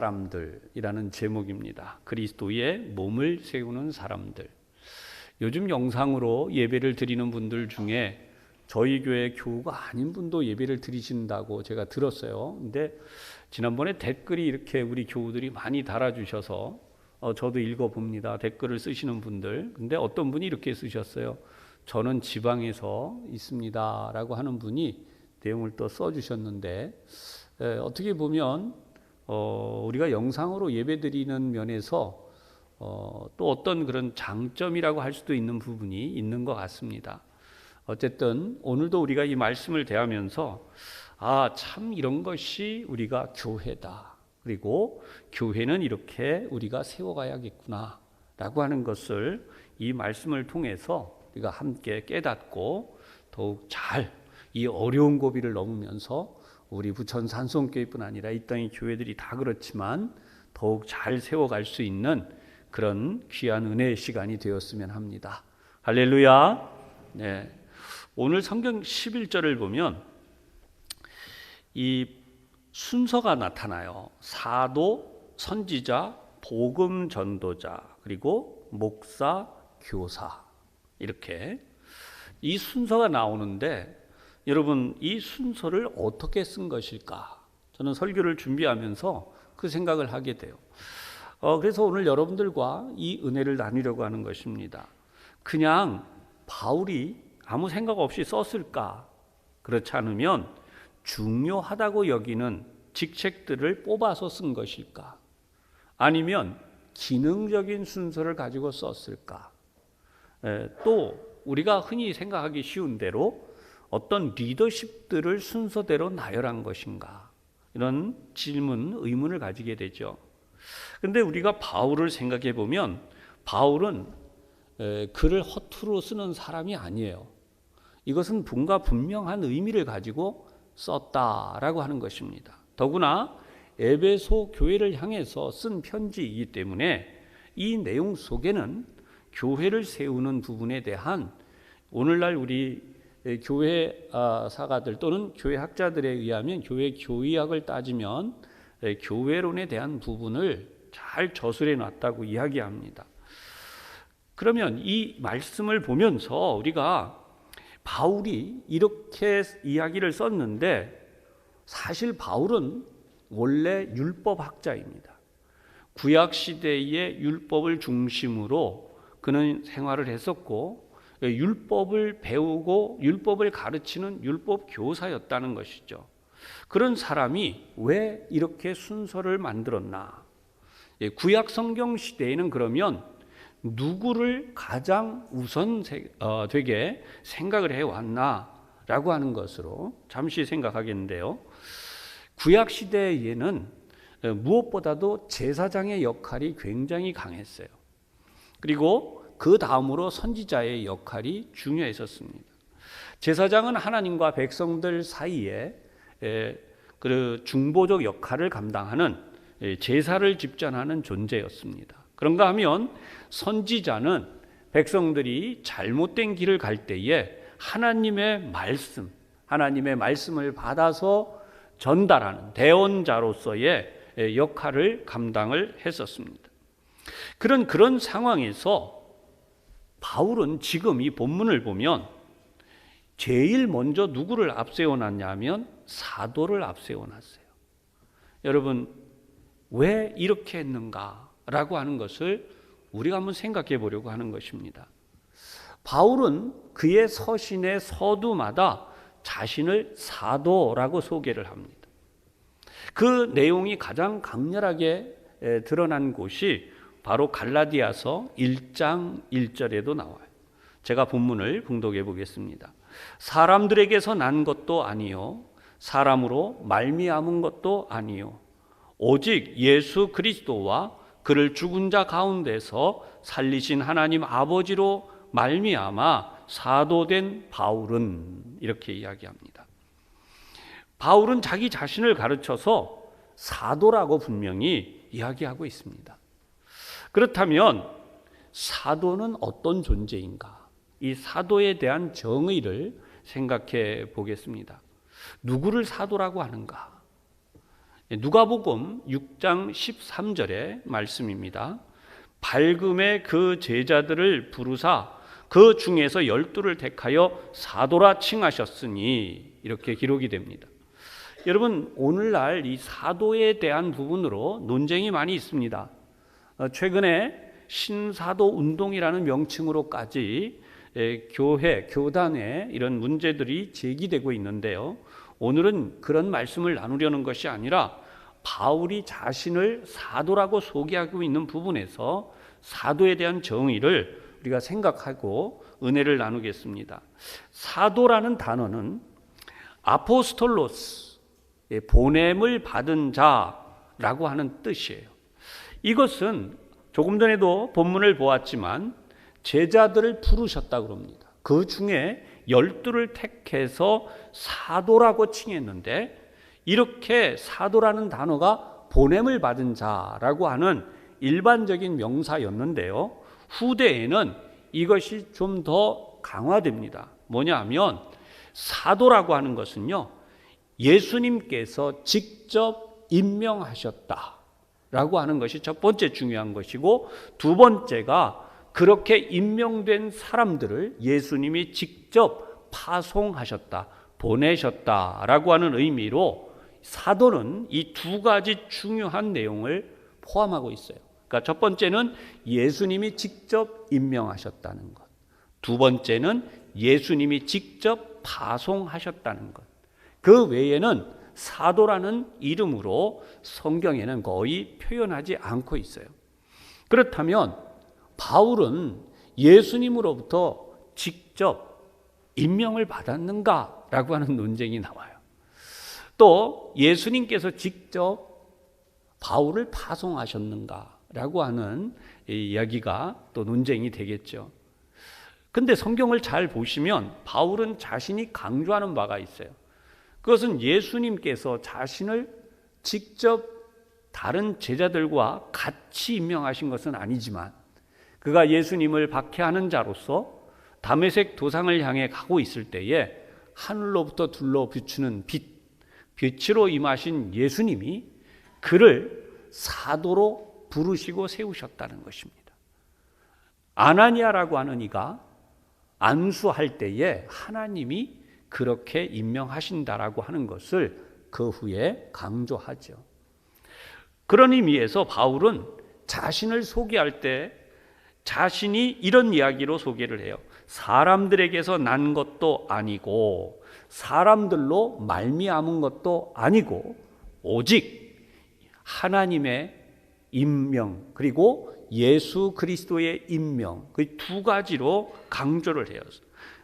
사람들이라는 제목입니다. 그리스도의 몸을 세우는 사람들. 요즘 영상으로 예배를 드리는 분들 중에 저희 교회 교우가 아닌 분도 예배를 드리신다고 제가 들었어요. 근데 지난번에 댓글이 이렇게 우리 교우들이 많이 달아주셔서 저도 읽어봅니다. 댓글을 쓰시는 분들. 근데 어떤 분이 이렇게 쓰셨어요. 저는 지방에서 있습니다 라고 하는 분이 내용을 또 써주셨는데, 어떻게 보면 우리가 영상으로 예배드리는 면에서 또 어떤 그런 장점이라고 할 수도 있는 부분이 있는 것 같습니다. 어쨌든 오늘도 우리가 이 말씀을 대하면서 참 이런 것이 우리가 교회다. 그리고 교회는 이렇게 우리가 세워가야겠구나 라고 하는 것을 이 말씀을 통해서 우리가 함께 깨닫고 더욱 잘 이 어려운 고비를 넘으면서 우리 부천 산송교회뿐 아니라 이 땅의 교회들이 다 그렇지만 더욱 잘 세워갈 수 있는 그런 귀한 은혜의 시간이 되었으면 합니다. 할렐루야. 네. 오늘 성경 11절을 보면 이 순서가 나타나요. 사도, 선지자, 복음 전도자, 그리고 목사, 교사, 이렇게 이 순서가 나오는데, 여러분 이 순서를 어떻게 쓴 것일까? 저는 설교를 준비하면서 그 생각을 하게 돼요. 그래서 오늘 여러분들과 이 은혜를 나누려고 하는 것입니다. 그냥 바울이 아무 생각 없이 썼을까? 그렇지 않으면 중요하다고 여기는 직책들을 뽑아서 쓴 것일까? 아니면 기능적인 순서를 가지고 썼을까? 또 우리가 흔히 생각하기 쉬운 대로 어떤 리더십들을 순서대로 나열한 것인가? 이런 질문, 의문을 가지게 되죠. 그런데 우리가 바울을 생각해 보면 바울은 글을 허투루 쓰는 사람이 아니에요. 이것은 뭔가 분명한 의미를 가지고 썼다라고 하는 것입니다. 더구나 에베소 교회를 향해서 쓴 편지이기 때문에 이 내용 속에는 교회를 세우는 부분에 대한 오늘날 우리 교회 사가들 또는 교회 학자들에 의하면 교회 교의학을 따지면 교회론에 대한 부분을 잘 저술해 놨다고 이야기합니다. 그러면 이 말씀을 보면서 우리가 바울이 이렇게 이야기를 썼는데, 사실 바울은 원래 율법학자입니다. 구약시대의 율법을 중심으로 그는 생활을 했었고, 율법을 배우고 율법을 가르치는 율법 교사였다는 것이죠. 그런 사람이 왜 이렇게 순서를 만들었나? 구약 성경 시대에는 그러면 누구를 가장 우선되게 생각을 해왔나라고 하는 것으로 잠시 생각하겠는데요. 구약 시대에는 무엇보다도 제사장의 역할이 굉장히 강했어요. 그리고 그 다음으로 선지자의 역할이 중요했었습니다. 제사장은 하나님과 백성들 사이에 그 중보적 역할을 감당하는 제사를 집전하는 존재였습니다. 그런가 하면 선지자는 백성들이 잘못된 길을 갈 때에 하나님의 말씀을 받아서 전달하는 대언자로서의 역할을 감당을 했었습니다. 그런 상황에서 바울은 지금 이 본문을 보면 제일 먼저 누구를 앞세워놨냐면 사도를 앞세워놨어요. 여러분 왜 이렇게 했는가라고 하는 것을 우리가 한번 생각해 보려고 하는 것입니다. 바울은 그의 서신의 서두마다 자신을 사도라고 소개를 합니다. 그 내용이 가장 강렬하게 드러난 곳이 바로 갈라디아서 1장 1절에도 나와요. 제가 본문을 봉독해 보겠습니다. 사람들에게서 난 것도 아니요 사람으로 말미암은 것도 아니요 오직 예수 그리스도와 그를 죽은 자 가운데서 살리신 하나님 아버지로 말미암아 사도된 바울은, 이렇게 이야기합니다. 바울은 자기 자신을 가르쳐서 사도라고 분명히 이야기하고 있습니다. 그렇다면 사도는 어떤 존재인가? 이 사도에 대한 정의를 생각해 보겠습니다. 누구를 사도라고 하는가? 누가복음 6장 13절의 말씀입니다. 밝음에 그 제자들을 부르사 그 중에서 12를 택하여 사도라 칭하셨으니, 이렇게 기록이 됩니다. 여러분, 오늘날 이 사도에 대한 부분으로 논쟁이 많이 있습니다. 최근에 신사도 운동이라는 명칭으로까지 교회, 교단에 이런 문제들이 제기되고 있는데요. 오늘은 그런 말씀을 나누려는 것이 아니라 바울이 자신을 사도라고 소개하고 있는 부분에서 사도에 대한 정의를 우리가 생각하고 은혜를 나누겠습니다. 사도라는 단어는 아포스톨로스, 보냄을 받은 자라고 하는 뜻이에요. 이것은 조금 전에도 본문을 보았지만 제자들을 부르셨다고 합니다. 그 중에 12를 택해서 사도라고 칭했는데, 이렇게 사도라는 단어가 보냄을 받은 자라고 하는 일반적인 명사였는데요. 후대에는 이것이 좀 더 강화됩니다. 뭐냐 하면 사도라고 하는 것은요, 예수님께서 직접 임명하셨다라고 하는 것이 첫 번째 중요한 것이고, 두 번째가 그렇게 임명된 사람들을 예수님이 직접 파송하셨다, 보내셨다라고 하는 의미로 사도는 이 두 가지 중요한 내용을 포함하고 있어요. 그러니까 첫 번째는 예수님이 직접 임명하셨다는 것, 두 번째는 예수님이 직접 파송하셨다는 것. 그 외에는 사도라는 이름으로 성경에는 거의 표현하지 않고 있어요. 그렇다면 바울은 예수님으로부터 직접 임명을 받았는가라고 하는 논쟁이 나와요. 또 예수님께서 직접 바울을 파송하셨는가라고 하는 이야기가 또 논쟁이 되겠죠. 근데 성경을 잘 보시면 바울은 자신이 강조하는 바가 있어요. 그것은 예수님께서 자신을 직접 다른 제자들과 같이 임명하신 것은 아니지만, 그가 예수님을 박해하는 자로서 다메섹 도상을 향해 가고 있을 때에 하늘로부터 둘러 비추는 빛으로 임하신 예수님이 그를 사도로 부르시고 세우셨다는 것입니다. 아나니아라고 하는 이가 안수할 때에 하나님이 그렇게 임명하신다라고 하는 것을 그 후에 강조하죠. 그런 의미에서 바울은 자신을 소개할 때 자신이 이런 이야기로 소개를 해요. 사람들에게서 난 것도 아니고 사람들로 말미암은 것도 아니고 오직 하나님의 임명, 그리고 예수 그리스도의 임명, 그 두 가지로 강조를 해요.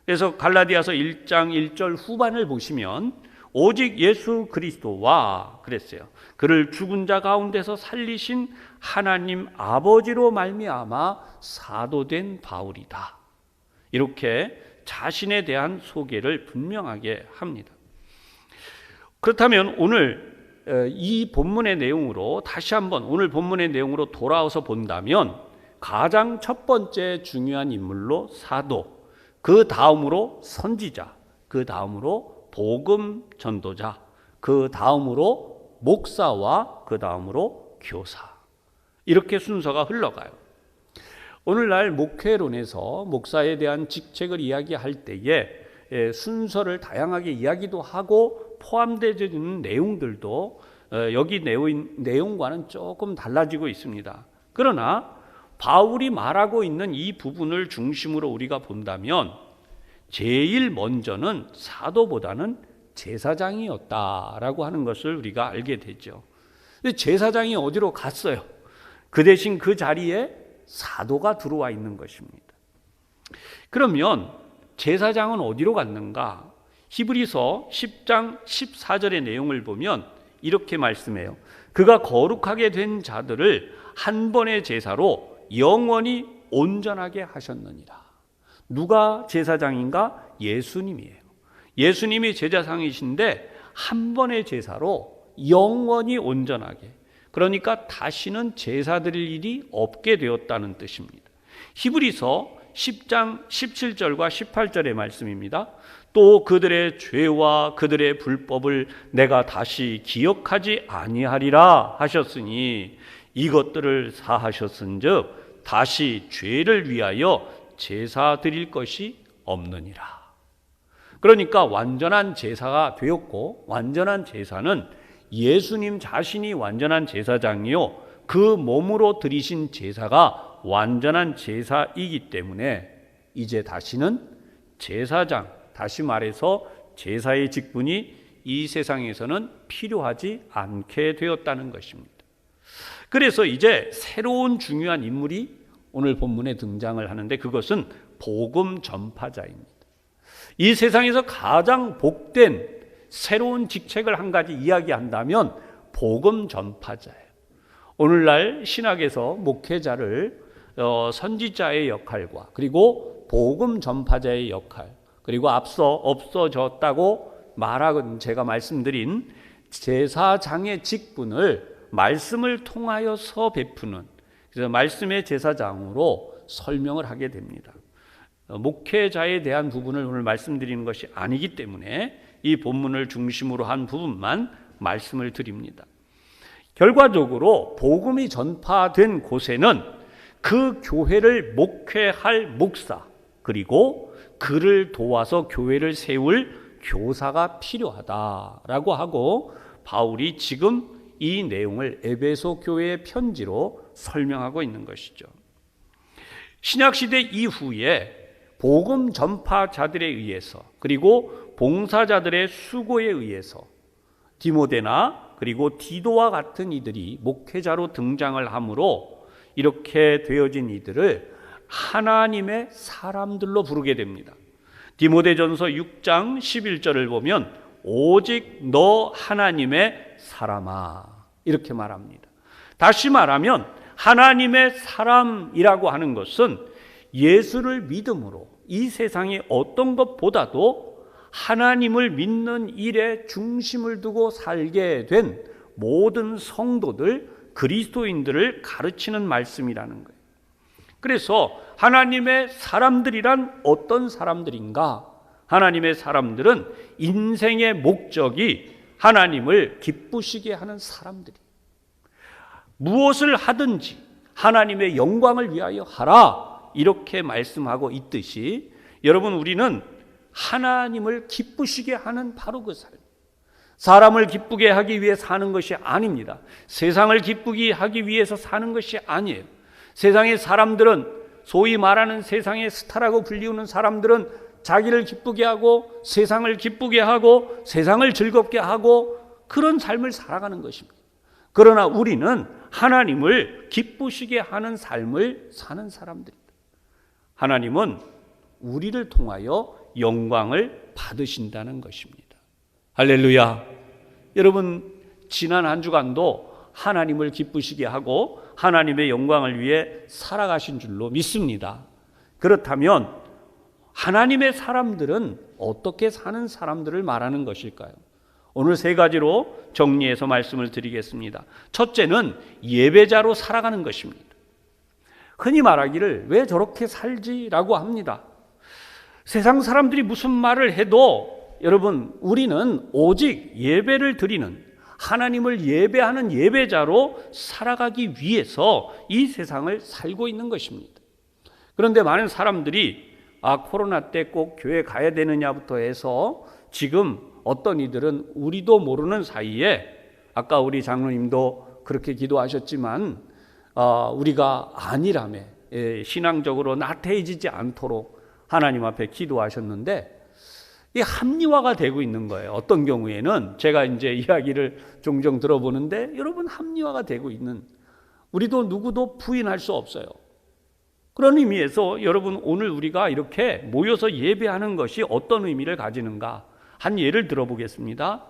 그래서 갈라디아서 1장 1절 후반을 보시면 오직 예수 그리스도와 그랬어요. 그를 죽은 자 가운데서 살리신 하나님 아버지로 말미암아 사도된 바울이다. 이렇게 자신에 대한 소개를 분명하게 합니다. 그렇다면 오늘 이 본문의 내용으로 다시 한번 오늘 본문의 내용으로 돌아와서 본다면 가장 첫 번째 중요한 인물로 사도, 그 다음으로 선지자, 그 다음으로 복음 전도자, 그 다음으로 목사와 그 다음으로 교사, 이렇게 순서가 흘러가요. 오늘날 목회론에서 목사에 대한 직책을 이야기할 때에 순서를 다양하게 이야기도 하고 포함되어지는 내용들도 여기 내용과는 조금 달라지고 있습니다. 그러나 바울이 말하고 있는 이 부분을 중심으로 우리가 본다면 제일 먼저는 사도보다는 제사장이었다라고 하는 것을 우리가 알게 되죠. 제사장이 어디로 갔어요? 그 대신 그 자리에 사도가 들어와 있는 것입니다. 그러면 제사장은 어디로 갔는가? 히브리서 10장 14절의 내용을 보면 이렇게 말씀해요. 그가 거룩하게 된 자들을 한 번의 제사로 영원히 온전하게 하셨느니라. 누가 제사장인가? 예수님이에요. 예수님이 제사장이신데 한 번의 제사로 영원히 온전하게, 그러니까 다시는 제사 드릴 일이 없게 되었다는 뜻입니다. 히브리서 10장 17절과 18절의 말씀입니다. 또 그들의 죄와 그들의 불법을 내가 다시 기억하지 아니하리라 하셨으니 이것들을 사하셨은즉 다시 죄를 위하여 제사 드릴 것이 없느니라. 그러니까 완전한 제사가 되었고, 완전한 제사는 예수님 자신이 완전한 제사장이요 그 몸으로 드리신 제사가 완전한 제사이기 때문에 이제 다시는 제사장, 다시 말해서 제사의 직분이 이 세상에서는 필요하지 않게 되었다는 것입니다. 그래서 이제 새로운 중요한 인물이 오늘 본문에 등장을 하는데 그것은 복음 전파자입니다. 이 세상에서 가장 복된 새로운 직책을 한 가지 이야기한다면 복음 전파자예요. 오늘날 신학에서 목회자를 선지자의 역할과 그리고 복음 전파자의 역할, 그리고 앞서 없어졌다고 말하건 제가 말씀드린 제사장의 직분을 말씀을 통하여서 베푸는, 그래서 말씀의 제사장으로 설명을 하게 됩니다. 목회자에 대한 부분을 오늘 말씀드리는 것이 아니기 때문에 이 본문을 중심으로 한 부분만 말씀을 드립니다. 결과적으로 복음이 전파된 곳에는 그 교회를 목회할 목사, 그리고 그를 도와서 교회를 세울 교사가 필요하다라고 하고 바울이 지금 이 내용을 에베소 교회의 편지로 설명하고 있는 것이죠. 신약시대 이후에 복음 전파자들에 의해서 그리고 봉사자들의 수고에 의해서 디모데나 그리고 디도와 같은 이들이 목회자로 등장을 하므로 이렇게 되어진 이들을 하나님의 사람들로 부르게 됩니다. 디모데전서 6장 11절을 보면 오직 너 하나님의 사람아 이렇게 말합니다. 다시 말하면 하나님의 사람이라고 하는 것은 예수를 믿음으로 이 세상의 어떤 것보다도 하나님을 믿는 일에 중심을 두고 살게 된 모든 성도들, 그리스도인들을 가르치는 말씀이라는 거예요. 그래서 하나님의 사람들이란 어떤 사람들인가? 하나님의 사람들은 인생의 목적이 하나님을 기쁘시게 하는 사람들이, 무엇을 하든지 하나님의 영광을 위하여 하라 이렇게 말씀하고 있듯이 여러분 우리는 하나님을 기쁘시게 하는 바로 그 삶, 사람을 기쁘게 하기 위해 사는 것이 아닙니다. 세상을 기쁘게 하기 위해서 사는 것이 아니에요. 세상의 사람들은, 소위 말하는 세상의 스타라고 불리우는 사람들은 자기를 기쁘게 하고 세상을 기쁘게 하고 세상을 즐겁게 하고 그런 삶을 살아가는 것입니다. 그러나 우리는 하나님을 기쁘시게 하는 삶을 사는 사람들입니다. 하나님은 우리를 통하여 영광을 받으신다는 것입니다. 할렐루야. 여러분 지난 한 주간도 하나님을 기쁘시게 하고 하나님의 영광을 위해 살아가신 줄로 믿습니다. 그렇다면 하나님의 사람들은 어떻게 사는 사람들을 말하는 것일까요? 오늘 세 가지로 정리해서 말씀을 드리겠습니다. 첫째는 예배자로 살아가는 것입니다. 흔히 말하기를 왜 저렇게 살지라고 합니다. 세상 사람들이 무슨 말을 해도 여러분 우리는 오직 예배를 드리는, 하나님을 예배하는 예배자로 살아가기 위해서 이 세상을 살고 있는 것입니다. 그런데 많은 사람들이 코로나 때 꼭 교회 가야 되느냐부터 해서 지금 어떤 이들은 우리도 모르는 사이에, 아까 우리 장로님도 그렇게 기도하셨지만 우리가 안일함에 신앙적으로 나태해지지 않도록 하나님 앞에 기도하셨는데 이 합리화가 되고 있는 거예요. 어떤 경우에는 제가 이제 이야기를 종종 들어보는데 여러분 합리화가 되고 있는, 우리도 누구도 부인할 수 없어요. 그런 의미에서 여러분 오늘 우리가 이렇게 모여서 예배하는 것이 어떤 의미를 가지는가 한 예를 들어보겠습니다.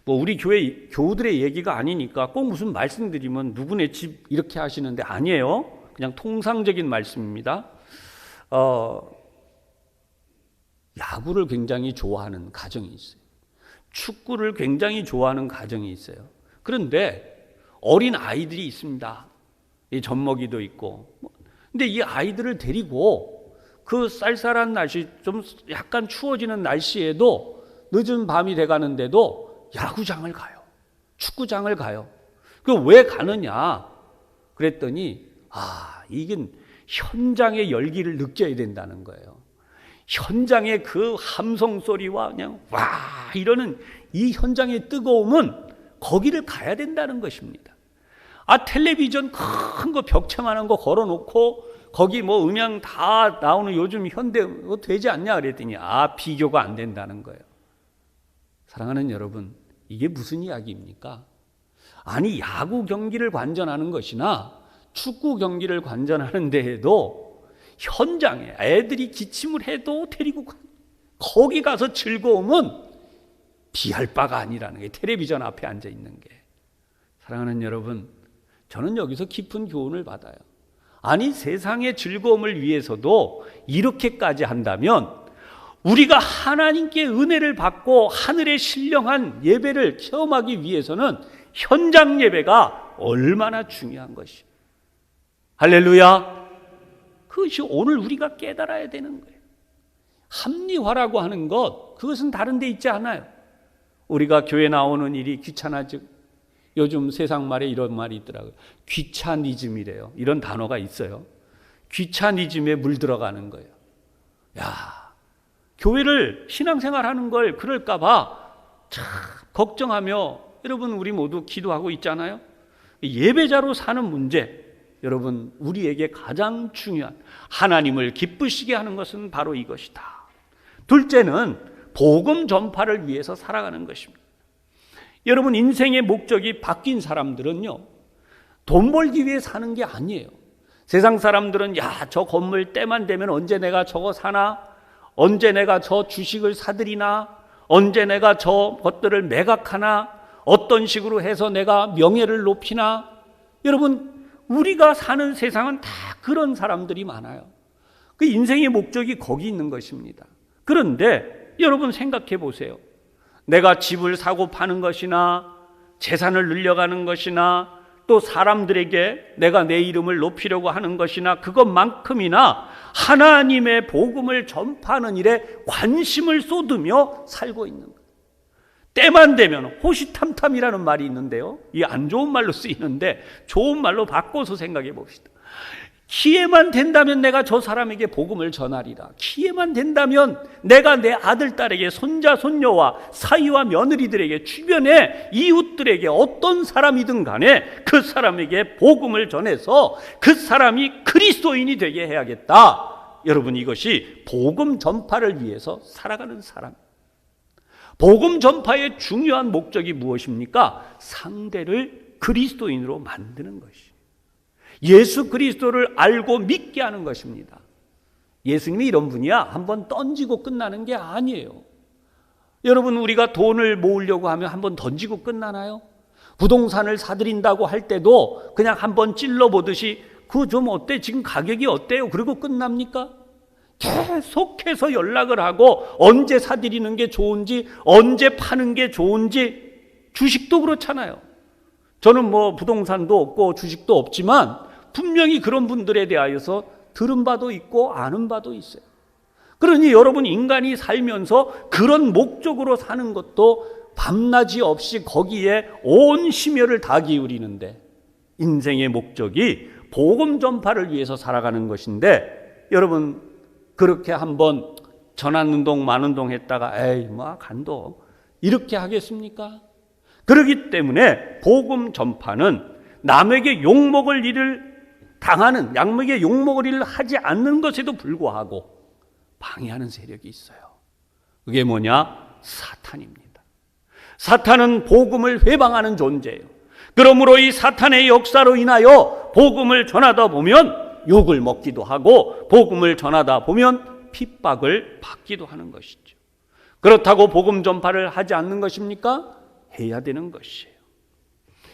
우리 교회 교우들의 얘기가 아니니까 꼭 무슨 말씀드리면 누구네 집 이렇게 하시는데 아니에요. 그냥 통상적인 말씀입니다. 야구를 굉장히 좋아하는 가정이 있어요. 축구를 굉장히 좋아하는 가정이 있어요. 그런데 어린 아이들이 있습니다. 이 젖먹이도 있고. 근데 이 아이들을 데리고 그 쌀쌀한 날씨, 좀 약간 추워지는 날씨에도 늦은 밤이 돼가는데도 야구장을 가요. 축구장을 가요. 그 왜 가느냐 그랬더니 이게 현장의 열기를 느껴야 된다는 거예요. 현장의 그 함성 소리와 그냥 와 이러는 이 현장의 뜨거움은 거기를 가야 된다는 것입니다. 텔레비전 큰 거 벽체만한 거 걸어놓고 거기 뭐 음향 다 나오는 요즘 현대 되지 않냐 그랬더니 비교가 안 된다는 거예요. 사랑하는 여러분, 이게 무슨 이야기입니까? 아니 야구 경기를 관전하는 것이나 축구 경기를 관전하는 데에도 현장에 애들이 기침을 해도 데리고 거기 가서 즐거움은 비할 바가 아니라는 게 텔레비전 앞에 앉아 있는 게. 사랑하는 여러분, 저는 여기서 깊은 교훈을 받아요. 아니 세상의 즐거움을 위해서도 이렇게까지 한다면 우리가 하나님께 은혜를 받고 하늘의 신령한 예배를 체험하기 위해서는 현장 예배가 얼마나 중요한 것이에요. 할렐루야. 그것이 오늘 우리가 깨달아야 되는 거예요. 합리화라고 하는 것, 그것은 다른 데 있지 않아요. 우리가 교회 나오는 일이 귀찮아지고, 요즘 세상 말에 이런 말이 있더라고요. 귀차니즘이래요. 이런 단어가 있어요. 귀차니즘에 물들어가는 거예요. 교회를 신앙생활 하는 걸 그럴까 봐 참 걱정하며 여러분 우리 모두 기도하고 있잖아요. 예배자로 사는 문제, 여러분 우리에게 가장 중요한 하나님을 기쁘시게 하는 것은 바로 이것이다. 둘째는 복음 전파를 위해서 살아가는 것입니다. 여러분 인생의 목적이 바뀐 사람들은요, 돈 벌기 위해 사는 게 아니에요. 세상 사람들은 저 건물 때만 되면 언제 내가 저거 사나, 언제 내가 저 주식을 사들이나, 언제 내가 저 것들을 매각하나, 어떤 식으로 해서 내가 명예를 높이나. 여러분 우리가 사는 세상은 다 그런 사람들이 많아요. 그 인생의 목적이 거기 있는 것입니다. 그런데 여러분 생각해 보세요. 내가 집을 사고 파는 것이나 재산을 늘려가는 것이나 또 사람들에게 내가 내 이름을 높이려고 하는 것이나 그것만큼이나 하나님의 복음을 전파하는 일에 관심을 쏟으며 살고 있는 거예요. 때만 되면 호시탐탐이라는 말이 있는데요, 이 안 좋은 말로 쓰이는데 좋은 말로 바꿔서 생각해 봅시다. 기회만 된다면 내가 저 사람에게 복음을 전하리라. 기회만 된다면 내가 내 아들, 딸에게, 손자, 손녀와 사위와 며느리들에게, 주변의 이웃들에게 어떤 사람이든 간에 그 사람에게 복음을 전해서 그 사람이 그리스도인이 되게 해야겠다. 여러분 이것이 복음 전파를 위해서 살아가는 사람. 복음 전파의 중요한 목적이 무엇입니까? 상대를 그리스도인으로 만드는 것이. 예수 그리스도를 알고 믿게 하는 것입니다. 예수님이 이런 분이야 한번 던지고 끝나는 게 아니에요. 여러분 우리가 돈을 모으려고 하면 한번 던지고 끝나나요? 부동산을 사들인다고 할 때도 그냥 한번 찔러보듯이 그거 좀 어때? 지금 가격이 어때요? 그리고 끝납니까? 계속해서 연락을 하고 언제 사들이는 게 좋은지, 언제 파는 게 좋은지. 주식도 그렇잖아요. 저는 뭐 부동산도 없고 주식도 없지만 분명히 그런 분들에 대하여서 들은 바도 있고 아는 바도 있어요. 그러니 여러분 인간이 살면서 그런 목적으로 사는 것도 밤낮이 없이 거기에 온 심혈을 다 기울이는데, 인생의 목적이 복음 전파를 위해서 살아가는 것인데, 여러분 그렇게 한번 전환운동 만운동 했다가 에이 뭐 간도 이렇게 하겠습니까? 그렇기 때문에 복음 전파는 남에게 욕먹을 일을 당하는, 남에게 욕먹을 일을 하지 않는 것에도 불구하고 방해하는 세력이 있어요. 그게 뭐냐? 사탄입니다. 사탄은 복음을 회방하는 존재예요. 그러므로 이 사탄의 역사로 인하여 복음을 전하다 보면 욕을 먹기도 하고 복음을 전하다 보면 핍박을 받기도 하는 것이죠. 그렇다고 복음 전파를 하지 않는 것입니까? 해야 되는 것이에요.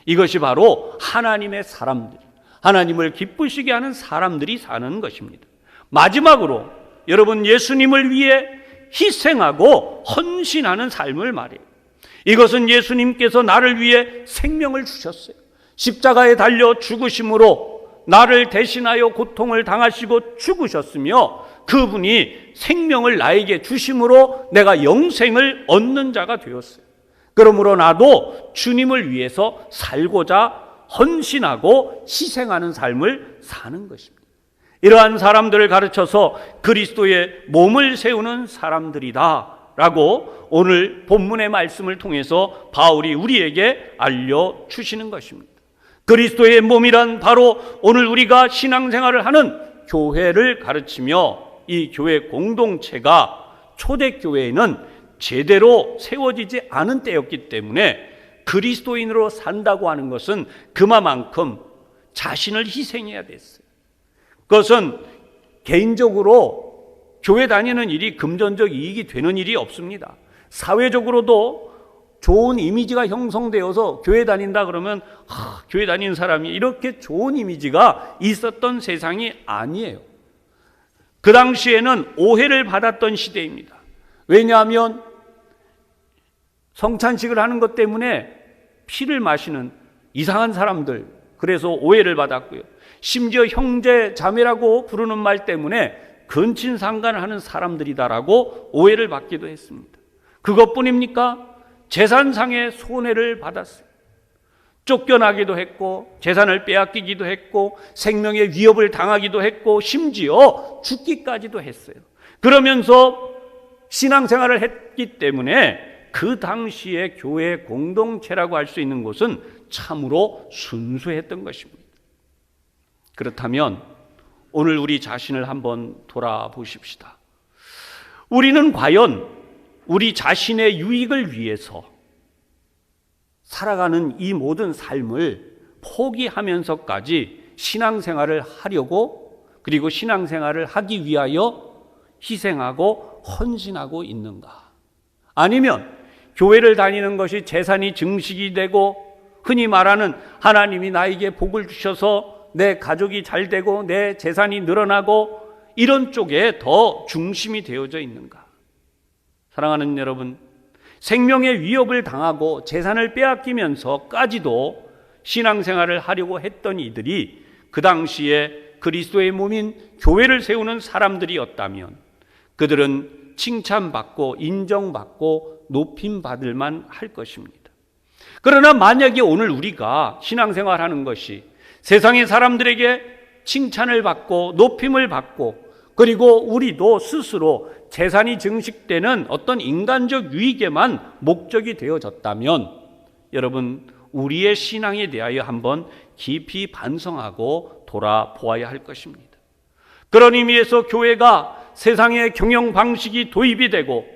이것이 바로 하나님의 사람들이, 하나님을 기쁘시게 하는 사람들이 사는 것입니다. 마지막으로 여러분 예수님을 위해 희생하고 헌신하는 삶을 말해요. 이것은 예수님께서 나를 위해 생명을 주셨어요. 십자가에 달려 죽으심으로 나를 대신하여 고통을 당하시고 죽으셨으며 그분이 생명을 나에게 주심으로 내가 영생을 얻는 자가 되었어요. 그러므로 나도 주님을 위해서 살고자 헌신하고 희생하는 삶을 사는 것입니다. 이러한 사람들을 가르쳐서 그리스도의 몸을 세우는 사람들이다 라고 오늘 본문의 말씀을 통해서 바울이 우리에게 알려주시는 것입니다. 그리스도의 몸이란 바로 오늘 우리가 신앙생활을 하는 교회를 가르치며 이 교회 공동체가 초대교회에는 제대로 세워지지 않은 때였기 때문에 그리스도인으로 산다고 하는 것은 그만큼 자신을 희생해야 됐어요. 그것은 개인적으로 교회 다니는 일이 금전적 이익이 되는 일이 없습니다. 사회적으로도 좋은 이미지가 형성되어서 교회 다닌다 그러면 교회 다니는 사람이 이렇게 좋은 이미지가 있었던 세상이 아니에요. 그 당시에는 오해를 받았던 시대입니다. 왜냐하면 성찬식을 하는 것 때문에 피를 마시는 이상한 사람들, 그래서 오해를 받았고요. 심지어 형제 자매라고 부르는 말 때문에 근친상간을 하는 사람들이다라고 오해를 받기도 했습니다. 그것뿐입니까? 재산상의 손해를 받았어요. 쫓겨나기도 했고 재산을 빼앗기기도 했고 생명의 위협을 당하기도 했고 심지어 죽기까지도 했어요. 그러면서 신앙생활을 했기 때문에 그 당시에 교회 공동체라고 할 수 있는 곳은 참으로 순수했던 것입니다. 그렇다면 오늘 우리 자신을 한번 돌아보십시다. 우리는 과연 우리 자신의 유익을 위해서 살아가는 이 모든 삶을 포기하면서까지 신앙생활을 하려고, 그리고 신앙생활을 하기 위하여 희생하고 헌신하고 있는가? 아니면 교회를 다니는 것이 재산이 증식이 되고 흔히 말하는 하나님이 나에게 복을 주셔서 내 가족이 잘 되고 내 재산이 늘어나고 이런 쪽에 더 중심이 되어져 있는가? 사랑하는 여러분, 생명의 위협을 당하고 재산을 빼앗기면서까지도 신앙생활을 하려고 했던 이들이 그 당시에 그리스도의 몸인 교회를 세우는 사람들이었다면 그들은 칭찬받고 인정받고 높임받을 만할 것입니다. 그러나 만약에 오늘 우리가 신앙생활하는 것이 세상의 사람들에게 칭찬을 받고 높임을 받고 그리고 우리도 스스로 재산이 증식되는 어떤 인간적 유익에만 목적이 되어졌다면 여러분, 우리의 신앙에 대하여 한번 깊이 반성하고 돌아보아야 할 것입니다. 그런 의미에서 교회가 세상의 경영 방식이 도입이 되고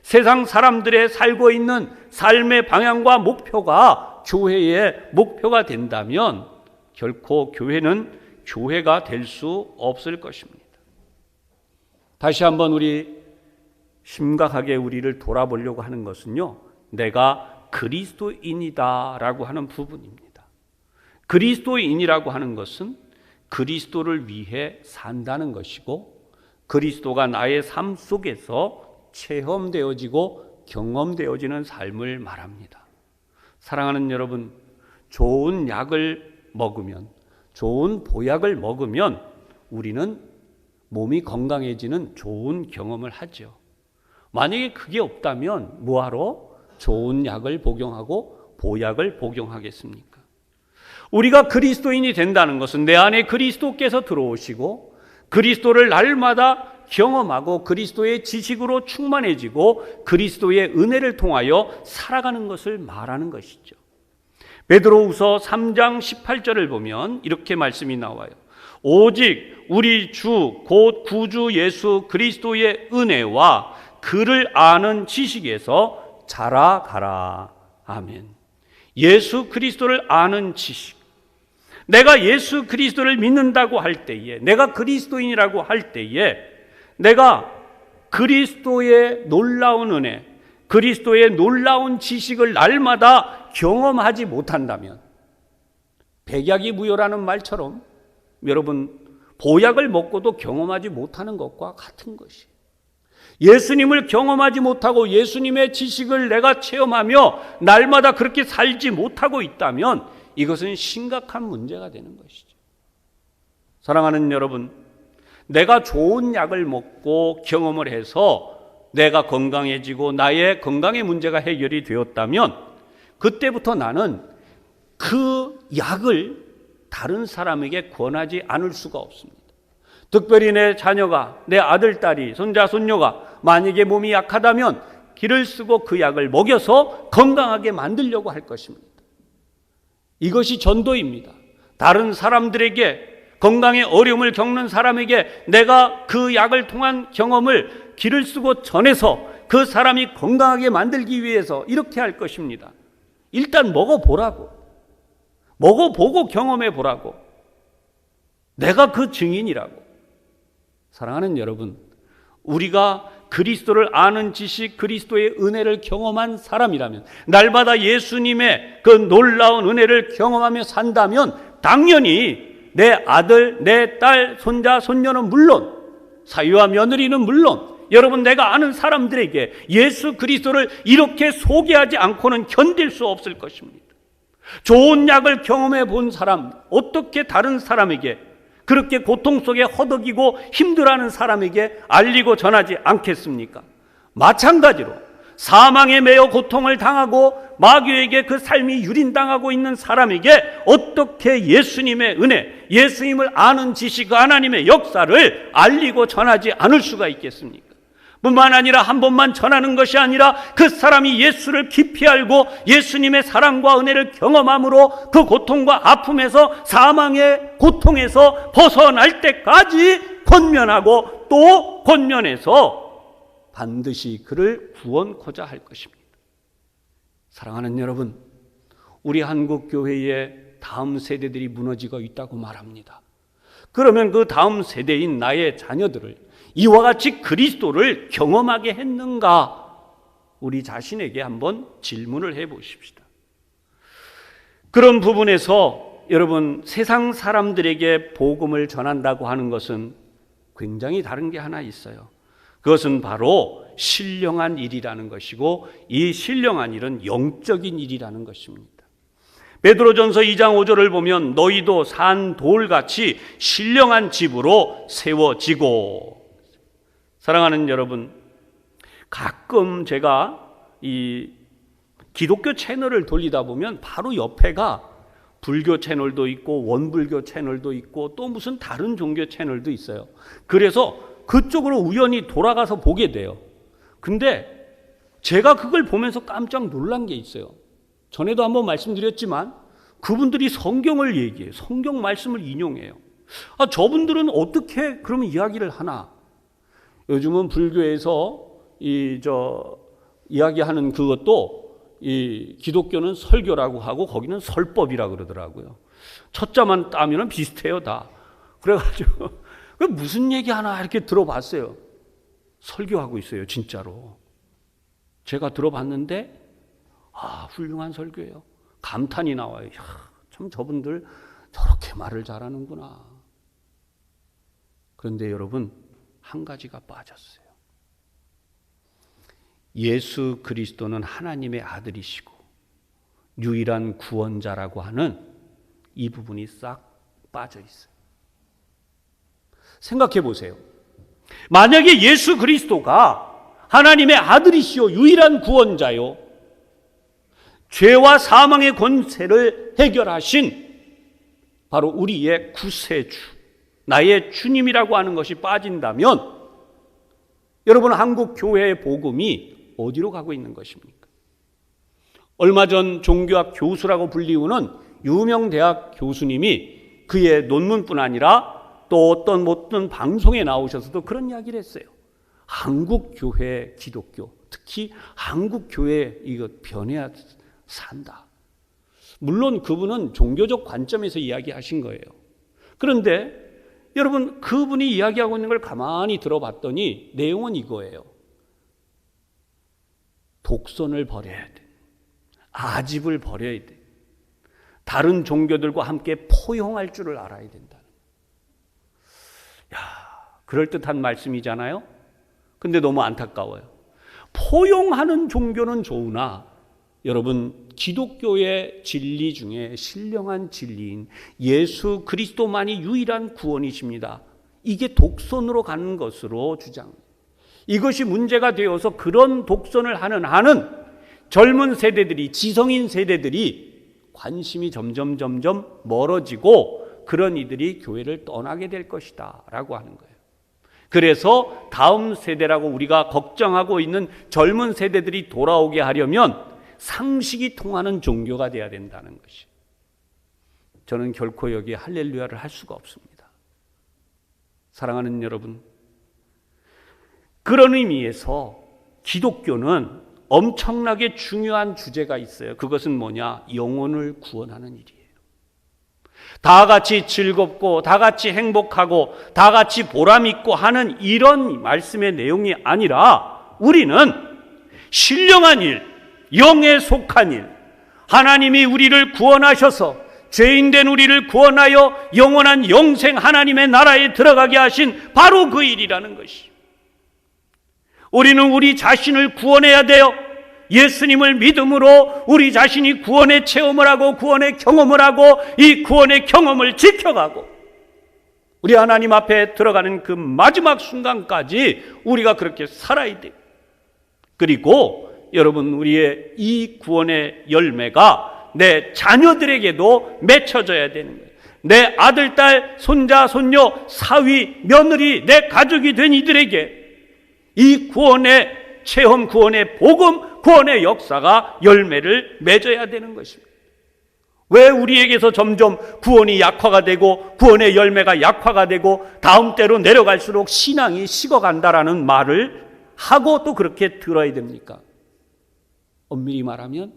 세상 사람들의 살고 있는 삶의 방향과 목표가 교회의 목표가 된다면 결코 교회는 교회가 될 수 없을 것입니다. 다시 한번 우리 심각하게 우리를 돌아보려고 하는 것은요, 내가 그리스도인이다라고 하는 부분입니다. 그리스도인이라고 하는 것은 그리스도를 위해 산다는 것이고 그리스도가 나의 삶 속에서 체험되어지고 경험되어지는 삶을 말합니다. 사랑하는 여러분, 좋은 약을 먹으면, 좋은 보약을 먹으면 우리는 몸이 건강해지는 좋은 경험을 하죠. 만약에 그게 없다면 뭐하러 좋은 약을 복용하고 보약을 복용하겠습니까? 우리가 그리스도인이 된다는 것은 내 안에 그리스도께서 들어오시고 그리스도를 날마다 경험하고 그리스도의 지식으로 충만해지고 그리스도의 은혜를 통하여 살아가는 것을 말하는 것이죠. 베드로후서 3장 18절을 보면 이렇게 말씀이 나와요. 오직 우리 주 곧 구주 예수 그리스도의 은혜와 그를 아는 지식에서 자라가라. 아멘. 예수 그리스도를 아는 지식. 내가 예수 그리스도를 믿는다고 할 때에, 내가 그리스도인이라고 할 때에 내가 그리스도의 놀라운 은혜, 그리스도의 놀라운 지식을 날마다 경험하지 못한다면 백약이 무효라는 말처럼 여러분, 보약을 먹고도 경험하지 못하는 것과 같은 것이에요. 예수님을 경험하지 못하고 예수님의 지식을 내가 체험하며 날마다 그렇게 살지 못하고 있다면 이것은 심각한 문제가 되는 것이죠. 사랑하는 여러분, 내가 좋은 약을 먹고 경험을 해서 내가 건강해지고 나의 건강의 문제가 해결이 되었다면 그때부터 나는 그 약을 다른 사람에게 권하지 않을 수가 없습니다. 특별히 내 자녀가, 내 아들, 딸이, 손자, 손녀가 만약에 몸이 약하다면 기를 쓰고 그 약을 먹여서 건강하게 만들려고 할 것입니다. 이것이 전도입니다. 다른 사람들에게, 건강에 어려움을 겪는 사람에게 내가 그 약을 통한 경험을 기를 쓰고 전해서 그 사람이 건강하게 만들기 위해서 이렇게 할 것입니다. 일단 먹어보라고. 먹어보고 경험해 보라고. 내가 그 증인이라고. 사랑하는 여러분, 우리가 그리스도를 아는 지식, 그리스도의 은혜를 경험한 사람이라면, 날마다 예수님의 그 놀라운 은혜를 경험하며 산다면 당연히 내 아들, 내 딸, 손자, 손녀는 물론, 사위와 며느리는 물론, 여러분 내가 아는 사람들에게 예수 그리스도를 이렇게 소개하지 않고는 견딜 수 없을 것입니다. 좋은 약을 경험해 본 사람, 어떻게 다른 사람에게, 그렇게 고통 속에 허덕이고 힘들어하는 사람에게 알리고 전하지 않겠습니까? 마찬가지로 사망에 매여 고통을 당하고 마귀에게 그 삶이 유린당하고 있는 사람에게 어떻게 예수님의 은혜, 예수님을 아는 지식, 하나님의 역사를 알리고 전하지 않을 수가 있겠습니까? 뿐만 아니라 한 번만 전하는 것이 아니라 그 사람이 예수를 깊이 알고 예수님의 사랑과 은혜를 경험함으로 그 고통과 아픔에서, 사망의 고통에서 벗어날 때까지 권면하고 또 권면해서 반드시 그를 구원코자 할 것입니다. 사랑하는 여러분, 우리 한국 교회의 다음 세대들이 무너지고 있다고 말합니다. 그러면 그 다음 세대인 나의 자녀들을 이와 같이 그리스도를 경험하게 했는가? 우리 자신에게 한번 질문을 해보십시다. 그런 부분에서 여러분, 세상 사람들에게 복음을 전한다고 하는 것은 굉장히 다른 게 하나 있어요. 그것은 바로 신령한 일이라는 것이고, 이 신령한 일은 영적인 일이라는 것입니다. 베드로전서 2장 5절을 보면 너희도 산 돌같이 신령한 집으로 세워지고. 사랑하는 여러분, 가끔 제가 이 기독교 채널을 돌리다 보면 바로 옆에가 불교 채널도 있고 원불교 채널도 있고 또 무슨 다른 종교 채널도 있어요. 그래서 그쪽으로 우연히 돌아가서 보게 돼요. 근데 제가 그걸 보면서 깜짝 놀란 게 있어요. 전에도 한번 말씀드렸지만 그분들이 성경을 얘기해요. 성경 말씀을 인용해요. 저분들은 어떻게 그러면 이야기를 하나? 요즘은 불교에서 이야기하는 그것도 이 기독교는 설교라고 하고 거기는 설법이라고 그러더라고요. 첫자만 따면은 비슷해요, 다. 그래가지고 무슨 얘기 하나 이렇게 들어봤어요. 설교하고 있어요, 진짜로. 제가 들어봤는데 훌륭한 설교예요. 감탄이 나와요. 참 저분들 저렇게 말을 잘하는구나. 그런데 여러분, 한 가지가 빠졌어요. 예수 그리스도는 하나님의 아들이시고 유일한 구원자라고 하는 이 부분이 싹 빠져 있어요. 생각해 보세요. 만약에 예수 그리스도가 하나님의 아들이시요 유일한 구원자요, 죄와 사망의 권세를 해결하신 바로 우리의 구세주, 나의 주님이라고 하는 것이 빠진다면 여러분, 한국 교회의 복음이 어디로 가고 있는 것입니까? 얼마 전 종교학 교수라고 불리우는 유명 대학 교수님이 그의 논문뿐 아니라 또 어떤 방송에 나오셔서도 그런 이야기를 했어요. 한국 교회 기독교, 특히 한국 교회 이거 변해야 산다. 물론 그분은 종교적 관점에서 이야기하신 거예요. 그런데 여러분, 그분이 이야기하고 있는 걸 가만히 들어봤더니 내용은 이거예요. 독선을 버려야 돼. 아집을 버려야 돼. 다른 종교들과 함께 포용할 줄을 알아야 된다. 그럴듯한 말씀이잖아요. 근데 너무 안타까워요. 포용하는 종교는 좋으나 여러분, 기독교의 진리 중에 신령한 진리인 예수 그리스도만이 유일한 구원이십니다. 이게 독선으로 가는 것으로 주장합니다. 이것이 문제가 되어서 그런 독선을 하는 한은 젊은 세대들이, 지성인 세대들이 관심이 점점 멀어지고 그런 이들이 교회를 떠나게 될 것이다 라고 하는 거예요. 그래서 다음 세대라고 우리가 걱정하고 있는 젊은 세대들이 돌아오게 하려면 상식이 통하는 종교가 돼야 된다는 것이. 저는 결코 여기에 할렐루야를 할 수가 없습니다. 사랑하는 여러분, 그런 의미에서 기독교는 엄청나게 중요한 주제가 있어요. 그것은 뭐냐? 영혼을 구원하는 일이에요. 다 같이 즐겁고 다 같이 행복하고 다 같이 보람있고 하는 이런 말씀의 내용이 아니라 우리는 신령한 일, 영에 속한 일, 하나님이 우리를 구원하셔서 죄인된 우리를 구원하여 영원한 영생 하나님의 나라에 들어가게 하신 바로 그 일이라는 것이. 우리는 우리 자신을 구원해야 돼요. 예수님을 믿음으로 우리 자신이 구원의 체험을 하고 구원의 경험을 하고 이 구원의 경험을 지켜가고 우리 하나님 앞에 들어가는 그 마지막 순간까지 우리가 그렇게 살아야 돼요. 그리고 여러분, 우리의 이 구원의 열매가 내 자녀들에게도 맺혀져야 되는 거예요. 내 아들, 딸, 손자, 손녀, 사위, 며느리, 내 가족이 된 이들에게 이 구원의 체험, 구원의 복음, 구원의 역사가 열매를 맺어야 되는 것입니다. 왜 우리에게서 점점 구원이 약화가 되고 구원의 열매가 약화가 되고 다음 때로 내려갈수록 신앙이 식어간다라는 말을 하고 또 그렇게 들어야 됩니까? 엄밀히 말하면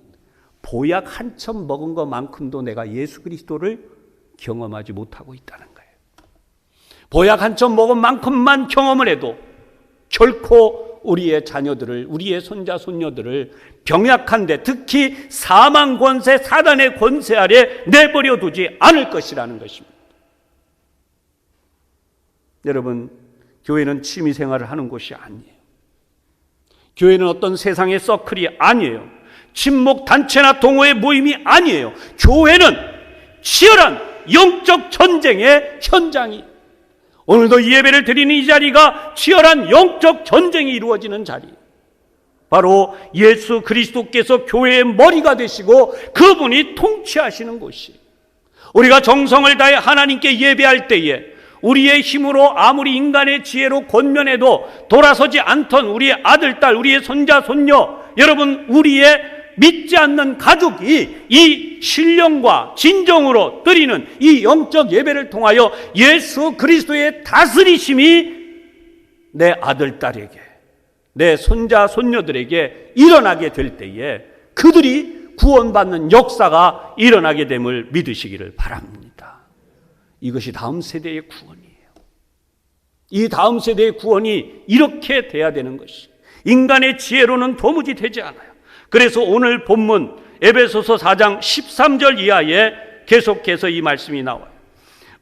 보약 한 첩 먹은 것만큼도 내가 예수 그리스도를 경험하지 못하고 있다는 거예요. 보약 한 첩 먹은 만큼만 경험을 해도 결코 우리의 자녀들을, 우리의 손자 손녀들을 병약한데, 특히 사망 권세, 사단의 권세 아래 내버려 두지 않을 것이라는 것입니다. 여러분, 교회는 취미생활을 하는 곳이 아니에요. 교회는 어떤 세상의 서클이 아니에요. 친목 단체나 동호회 모임이 아니에요. 교회는 치열한 영적 전쟁의 현장이, 오늘도 이 예배를 드리는 이 자리가 치열한 영적 전쟁이 이루어지는 자리, 바로 예수 그리스도께서 교회의 머리가 되시고 그분이 통치하시는 곳이, 우리가 정성을 다해 하나님께 예배할 때에 우리의 힘으로 아무리 인간의 지혜로 권면해도 돌아서지 않던 우리의 아들, 딸, 우리의 손자, 손녀, 여러분, 우리의 믿지 않는 가족이 이 신령과 진정으로 드리는 이 영적 예배를 통하여 예수 그리스도의 다스리심이 내 아들, 딸에게, 내 손자, 손녀들에게 일어나게 될 때에 그들이 구원받는 역사가 일어나게 됨을 믿으시기를 바랍니다. 이것이 다음 세대의 구원이에요. 이 다음 세대의 구원이 이렇게 돼야 되는 것이, 인간의 지혜로는 도무지 되지 않아요. 그래서 오늘 본문 에베소서 4장 13절 이하에 계속해서 이 말씀이 나와요.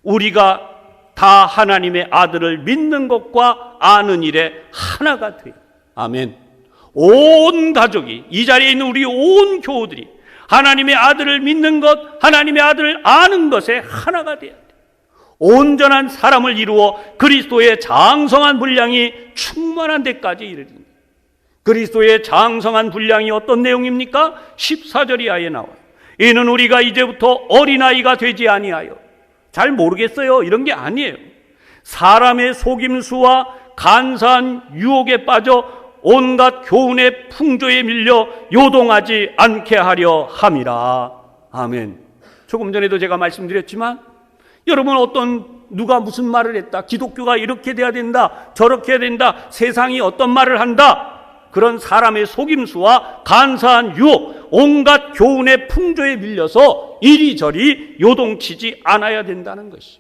우리가 다 하나님의 아들을 믿는 것과 아는 일에 하나가 돼요. 아멘. 온 가족이, 이 자리에 있는 우리 온 교우들이 하나님의 아들을 믿는 것, 하나님의 아들을 아는 것에 하나가 돼야 돼요. 온전한 사람을 이루어 그리스도의 장성한 분량이 충만한 데까지 이르리니, 그리스도의 장성한 분량이 어떤 내용입니까? 14절 이하에 나와요. 이는 우리가 이제부터 어린아이가 되지 아니하여, 잘 모르겠어요, 이런 게 아니에요. 사람의 속임수와 간사한 유혹에 빠져 온갖 교훈의 풍조에 밀려 요동하지 않게 하려 함이라. 아멘. 조금 전에도 제가 말씀드렸지만, 여러분, 누가 무슨 말을 했다, 기독교가 이렇게 돼야 된다, 저렇게 해야 된다, 세상이 어떤 말을 한다, 그런 사람의 속임수와 간사한 유혹, 온갖 교훈의 풍조에 밀려서 이리저리 요동치지 않아야 된다는 것이.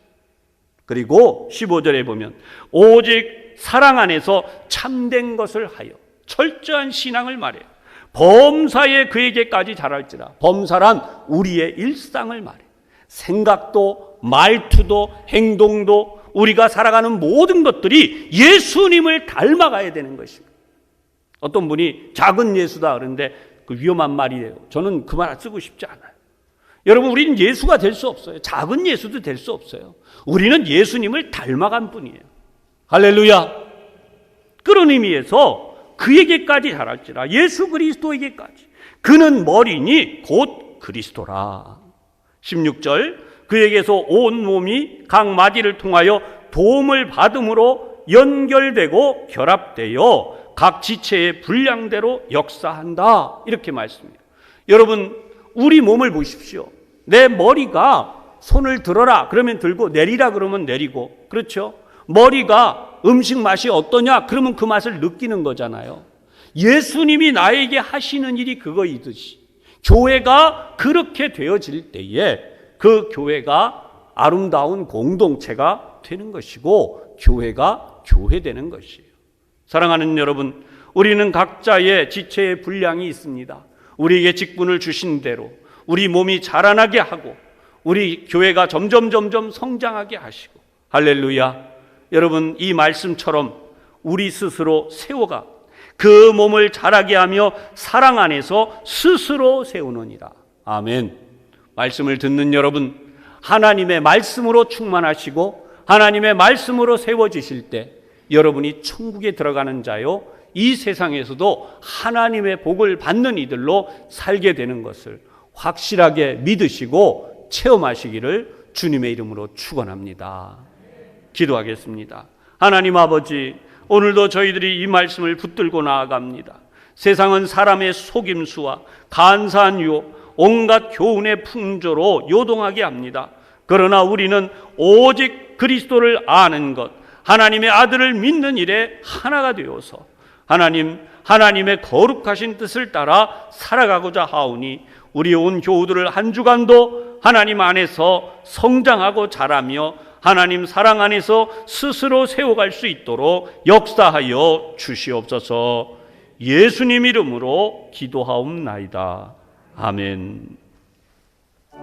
그리고 15절에 보면 오직 사랑 안에서 참된 것을 하여, 철저한 신앙을 말해요. 범사에 그에게까지 자랄지라. 범사란 우리의 일상을 말해요. 생각도 말투도 행동도 우리가 살아가는 모든 것들이 예수님을 닮아가야 되는 것입니다. 어떤 분이 작은 예수다 그러는데 그 위험한 말이에요. 저는 그 말 쓰고 싶지 않아요. 여러분, 우리는 예수가 될 수 없어요. 작은 예수도 될 수 없어요. 우리는 예수님을 닮아간 뿐이에요. 할렐루야. 그런 의미에서 그에게까지 자랄지라. 예수 그리스도에게까지. 그는 머리니 곧 그리스도라. 16절 그에게서 온 몸이 각 마디를 통하여 도움을 받음으로 연결되고 결합되어 각 지체의 분량대로 역사한다. 이렇게 말씀해요. 여러분, 우리 몸을 보십시오. 내 머리가 손을 들어라 그러면 들고 내리라 그러면 내리고, 그렇죠? 머리가 음식 맛이 어떠냐 그러면 그 맛을 느끼는 거잖아요. 예수님이 나에게 하시는 일이 그거이듯이 교회가 그렇게 되어질 때에 그 교회가 아름다운 공동체가 되는 것이고 교회가 교회되는 것이에요. 사랑하는 여러분, 우리는 각자의 지체의 분량이 있습니다. 우리에게 직분을 주신 대로 우리 몸이 자라나게 하고 우리 교회가 점점 성장하게 하시고, 할렐루야. 여러분, 이 말씀처럼 우리 스스로 세워가 그 몸을 자라게 하며 사랑 안에서 스스로 세우느니라. 아멘. 말씀을 듣는 여러분, 하나님의 말씀으로 충만하시고 하나님의 말씀으로 세워지실 때 여러분이 천국에 들어가는 자요, 이 세상에서도 하나님의 복을 받는 이들로 살게 되는 것을 확실하게 믿으시고 체험하시기를 주님의 이름으로 축원합니다. 기도하겠습니다. 하나님 아버지, 오늘도 저희들이 이 말씀을 붙들고 나아갑니다. 세상은 사람의 속임수와 간사한 유혹, 온갖 교훈의 풍조로 요동하게 합니다. 그러나 우리는 오직 그리스도를 아는 것, 하나님의 아들을 믿는 일에 하나가 되어서 하나님의 거룩하신 뜻을 따라 살아가고자 하오니 우리 온 교우들을 한 주간도 하나님 안에서 성장하고 자라며 하나님 사랑 안에서 스스로 세워갈 수 있도록 역사하여 주시옵소서. 예수님 이름으로 기도하옵나이다. 아멘.